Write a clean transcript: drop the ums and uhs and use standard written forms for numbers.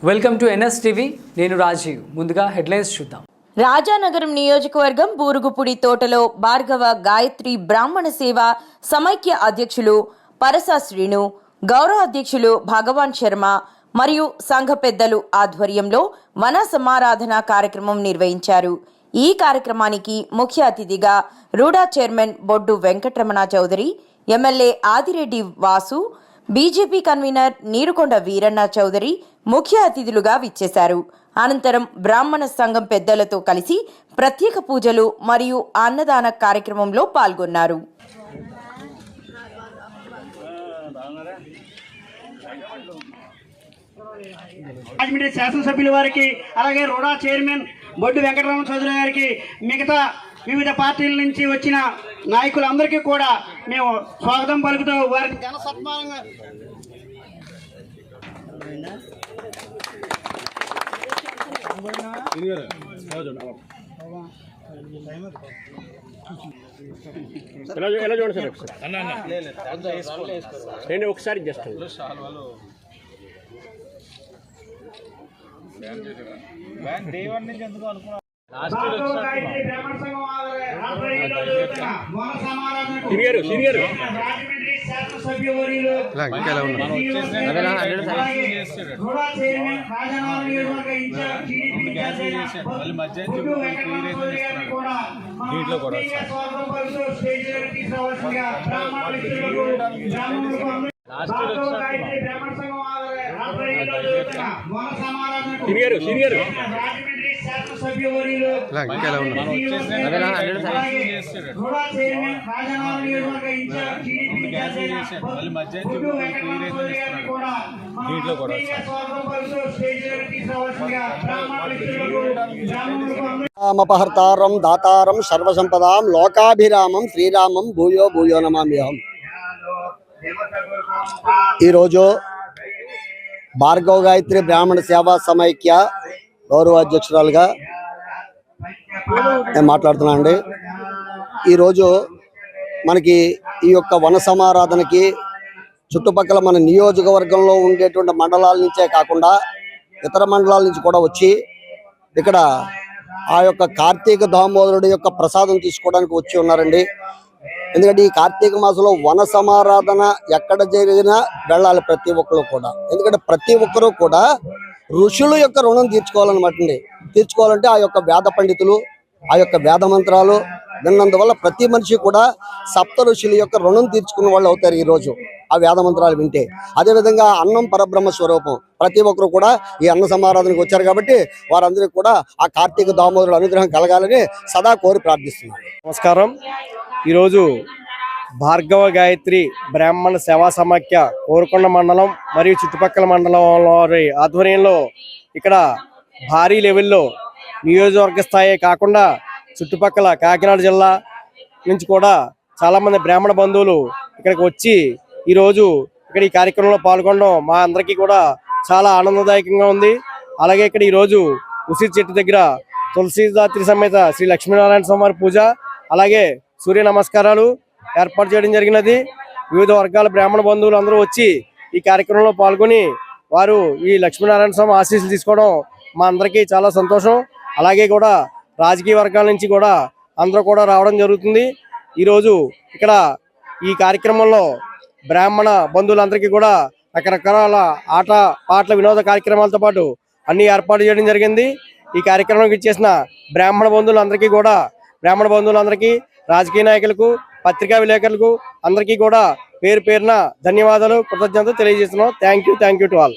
Welcome to NS TV. నేను రాజీవ్. ముందుగా headlines చూద్దాం. రాజానగరం నియోజకవర్గం బూరుగుపుడి తోటలో భార్గవ గాయత్రి బ్రాహ్మణ సేవ సమైక్య అధ్యక్షులు పరసా శ్రీను, గౌరవ అధ్యక్షులు భగవాన్ శర్మ మరియు సంఘ పెద్దలు ఆధ్వర్యంలో వన సమారాధన కార్యక్రమం నిర్వహించారు. ఈ కార్యక్రమానికి ముఖ్య అతిథిగా RUDA chairman Boddu Venkataramana Chowdary, MLA Adireddy Vasu, BJP convener Neerukonda Veeranna Chowdary ముఖ్య అతిథులుగా విచ్చేశారు. అనంతరం బ్రాహ్మణ సంఘం పెద్దలతో కలిసి ప్రత్యేక పూజలు మరియు అన్నదాన కార్యక్రమంలో పాల్గొన్నారు. రాజమండ్రి శాసనసభ్యుల వారికి, అలాగే రూడా చైర్మన్ బొడ్డు వెంకటరమణ చౌదరి గారికి, మిగతా వివిధ పార్టీల నుంచి వచ్చిన నాయకులందరికీ కూడా మేము స్వాగతం పలుకుతూ వారిని ఘన సత్మానంగా ఒకసారి జస్ట్ దీంట్లో కూడా సీనియర్ రామపహర్తారం దాతారం సర్వసంపదాం లోకాభిరామం శ్రీరామం భూయో భూయో నమామ్యహం. ఈరోజు భార్గవ గాయత్రి బ్రాహ్మణ సేవా సమైక్య గౌరవ అధ్యక్షురాలుగా నేను మాట్లాడుతున్నా అండి. ఈరోజు మనకి ఈ యొక్క వన సమారాధనకి చుట్టుపక్కల మన నియోజకవర్గంలో ఉండేటువంటి మండలాల నుంచే కాకుండా ఇతర మండలాల నుంచి కూడా వచ్చి ఇక్కడ ఆ యొక్క కార్తీక దామోదరుడి యొక్క ప్రసాదం తీసుకోవడానికి వచ్చి ఉన్నారండి. ఎందుకంటే ఈ కార్తీక మాసంలో వన సమారాధన ఎక్కడ జరిగినా వెళ్ళాలి ప్రతి ఒక్కరు కూడా. ఎందుకంటే ప్రతి ఒక్కరూ కూడా ఋషుల యొక్క రుణం తీర్చుకోవాలన్నమాట అండి. తీర్చుకోవాలంటే ఆ యొక్క వేద పండితులు, ఆ యొక్క వేద మంత్రాలు విన్నందువల్ల ప్రతి మనిషి కూడా సప్త ఋషుల యొక్క రుణం తీర్చుకున్న వాళ్ళు అవుతారు ఈరోజు ఆ వేద మంత్రాలు వింటే. అదేవిధంగా అన్నం పరబ్రహ్మ స్వరూపం, ప్రతి ఒక్కరు కూడా ఈ అన్న సమారాధనకు వచ్చారు కాబట్టి వారందరికీ కూడా ఆ కార్తీక దామోదరుడు అనుగ్రహం కలగాలని సదా కోరి ప్రార్థిస్తున్నారు. నమస్కారం. ఈరోజు భార్గవ గాయత్రి బ్రాహ్మణ సేవా సమాఖ్య కోరుకొండ మండలం మరియు చుట్టుపక్కల మండలంలో ఆధ్వర్యంలో ఇక్కడ భారీ లెవెల్లో నియోజకవర్గ స్థాయి కాకుండా చుట్టుపక్కల కాకినాడ జిల్లా నుంచి కూడా చాలామంది బ్రాహ్మణ బంధువులు ఇక్కడికి వచ్చి ఈరోజు ఇక్కడ ఈ కార్యక్రమంలో పాల్గొనడం మా అందరికీ కూడా చాలా ఆనందదాయకంగా ఉంది. అలాగే ఇక్కడ ఈరోజు ఉసిరి చెట్టు దగ్గర తులసీదాత్రి సమేత శ్రీ లక్ష్మీనారాయణ స్వామి పూజ, అలాగే సూర్య నమస్కారాలు ఏర్పాటు చేయడం జరిగినది. వివిధ వర్గాల బ్రాహ్మణ బంధువులు అందరూ వచ్చి ఈ కార్యక్రమంలో పాల్గొని వారు ఈ లక్ష్మీనారాయణ స్వామి ఆశీస్సులు తీసుకోవడం మా అందరికీ చాలా సంతోషం. అలాగే కూడా రాజకీయ వర్గాల నుంచి కూడా అందరూ కూడా రావడం జరుగుతుంది. ఈరోజు ఇక్కడ ఈ కార్యక్రమంలో బ్రాహ్మణ బంధువులందరికీ కూడా రకరకాల ఆట పాటల వినోద కార్యక్రమాలతో పాటు అన్ని ఏర్పాటు చేయడం జరిగింది. ఈ కార్యక్రమానికి ఇచ్చేసిన బ్రాహ్మణ బంధువులందరికీ రాజకీయ నాయకులకు, పత్రికా విలేకరులకు అందరికీ కూడా పేరు పేరున ధన్యవాదాలు, కృతజ్ఞతలు తెలియజేస్తున్నాం. Thank you to all.